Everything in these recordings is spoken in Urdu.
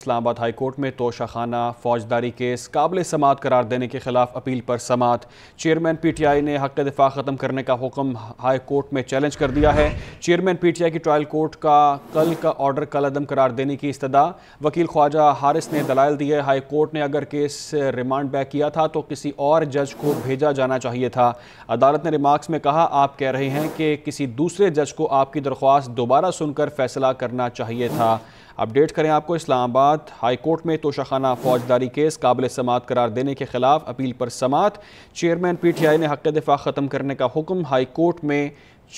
اسلام آباد ہائی کورٹ میں توشہ خانہ فوجداری کیس قابل سماعت قرار دینے کے خلاف اپیل پر سماعت۔ چیئرمین پی ٹی آئی نے حق دفاع ختم کرنے کا حکم ہائی کورٹ میں چیلنج کر دیا ہے۔ چیئرمین پی ٹی آئی کی ٹرائل کورٹ کا کل کا آرڈر کالعدم قرار دینے کی استدعا۔ وکیل خواجہ حارث نے دلائل دیے، ہائی کورٹ نے اگر کیس ریمانڈ بیک کیا تھا تو کسی اور جج کو بھیجا جانا چاہیے تھا۔ عدالت نے ریمارکس میں کہا، آپ کہہ رہے ہیں کہ کسی دوسرے جج کو آپ کی درخواست دوبارہ سن کر فیصلہ کرنا چاہیے تھا۔ اپڈیٹ کریں آپ کو، اسلام آباد ہائی کورٹ میں توشہ خانہ فوجداری کیس قابل سماعت قرار دینے کے خلاف اپیل پر سماعت۔ چیئرمین پی ٹی آئی نے حق دفاع ختم کرنے کا حکم ہائی کورٹ میں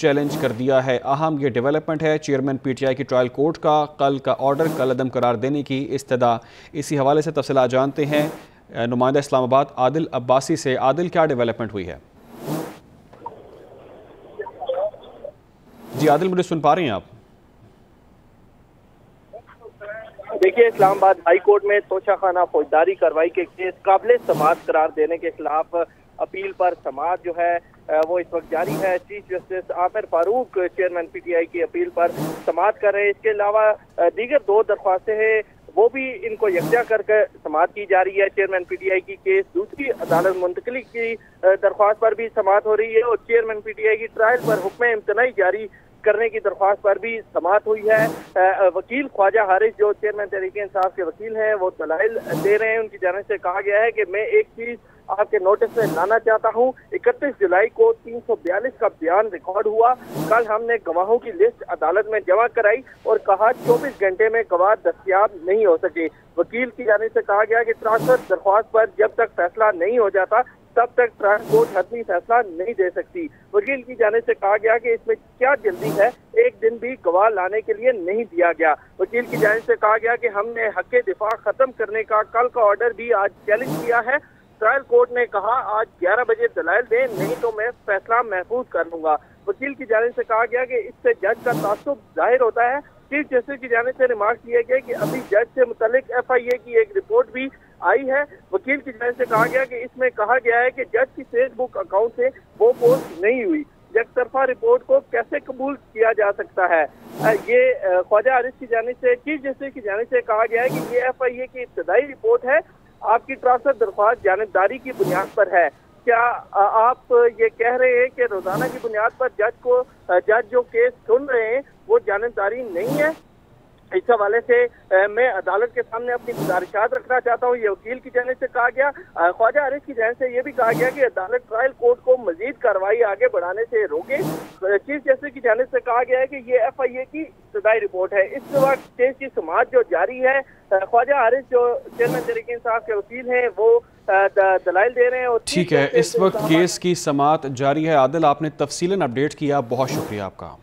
چیلنج کر دیا ہے۔ اہم یہ ڈیولپمنٹ ہے، چیئرمین پی ٹی آئی کی ٹرائل کورٹ کا کل کا آرڈر کالعدم قرار دینے کی استدعا۔ اسی حوالے سے تفصیلات جانتے ہیں نمائندہ اسلام آباد عادل عباسی سے۔ عادل، کیا ڈیولپمنٹ ہوئی ہے؟ جی عادل، مجھے سن پا رہے ہیں آپ؟ دیکھیے، اسلام آباد ہائی کورٹ میں توشہ خانہ فوجداری کارروائی کے کیس قابل سماعت قرار دینے کے خلاف اپیل پر سماعت جو ہے وہ اس وقت جاری ہے۔ Chief justice Aamir Farooq chairman P T I کی اپیل پر سماعت کر رہے ہیں۔ اس کے علاوہ دیگر دو درخواستیں ہیں، وہ بھی ان کو یکجا کر کے سماعت کی جا رہی ہے۔ چیئرمین پی ٹی آئی کی کیس دوسری عدالت منتقلی کی درخواست پر بھی سماعت ہو رہی ہے، اور چیئرمین پی ٹی آئی کی ٹرائل پر حکم امتناعی جاری کرنے کی درخواست پر بھی سماعت ہوئی ہے۔ وکیل خواجہ حارث جو چیئرمین تحریک انصاف کے وکیل ہیں، وہ دلائل دے رہے ہیں۔ ان کی جانب سے کہا گیا ہے کہ میں ایک چیز آپ کے نوٹس میں لانا چاہتا ہوں، 31 جولائی کو 342 کا بیان ریکارڈ ہوا۔ کل ہم نے گواہوں کی لسٹ عدالت میں جمع کرائی اور کہا 24 گھنٹے میں گواہ دستیاب نہیں ہو سکے۔ وکیل کی جانب سے کہا گیا کہ ٹرانسفر درخواست پر جب تک فیصلہ نہیں ہو جاتا تب تک ٹرائل کورٹ حتمی فیصلہ نہیں دے سکتی۔ وکیل کی جانب سے کہا گیا کہ اس میں کیا جلدی ہے، ایک دن بھی گواہ لانے کے لیے نہیں دیا گیا۔ وکیل کی جانب سے کہا گیا کہ ہم نے حق دفاع ختم کرنے کا کل کا آرڈر بھی آج چیلنج کیا ہے۔ ٹرائل کورٹ نے کہا آج 11 بجے دلائل دیں، نہیں تو میں فیصلہ محفوظ کر لوں گا۔ وکیل کی جانب سے کہا گیا کہ اس سے جج کا تعصب ظاہر ہوتا ہے۔ چیف جسٹس کی جانب سے ریمارک کیے گئے کہ ابھی جج سے متعلق ایف آئی اے کی ایک رپورٹ بھی آئی ہے۔ وکیل کی جانب سے کہا گیا کہ اس میں کہا گیا ہے کہ جج کی فیس بک اکاؤنٹ سے وہ پوسٹ نہیں ہوئی، یک طرفہ رپورٹ کو کیسے قبول کیا جا سکتا ہے۔ یہ خواجہ حارث کی جانب سے چیف جسٹس کی جانب سے کہا گیا ہے کہ یہ ایف آئی اے کی ابتدائی رپورٹ ہے، آپ کی ٹرانسفر درخواست جانبداری کی بنیاد پر ہے۔ کیا آپ یہ کہہ رہے ہیں کہ روزانہ کی بنیاد پر جج جو کیس سن رہے ہیں وہ جانبداری نہیں ہے؟ اس حوالے سے میں عدالت کے سامنے اپنی گزارشات رکھنا چاہتا ہوں، یہ وکیل کی جانب سے کہا گیا۔ خواجہ حارث کی جانب سے یہ بھی کہا گیا کہ عدالت ٹرائل کورٹ کو مزید کارروائی آگے بڑھانے سے روکے۔ چیف جسٹس کی جانب سے کہا گیا ہے کہ یہ ایف آئی اے کی ابتدائی رپورٹ ہے۔ اس وقت کیس کی سماعت جو جاری ہے، خواجہ حارث جو چیئرمین تحریک انصاف کے وکیل ہیں وہ دلائل دے رہے ہیں۔ اور ٹھیک ہے، اس وقت کیس کی سماعت جاری ہے۔ عادل، آپ نے تفصیلاً اپڈیٹ کیا، بہت شکریہ آپ کا۔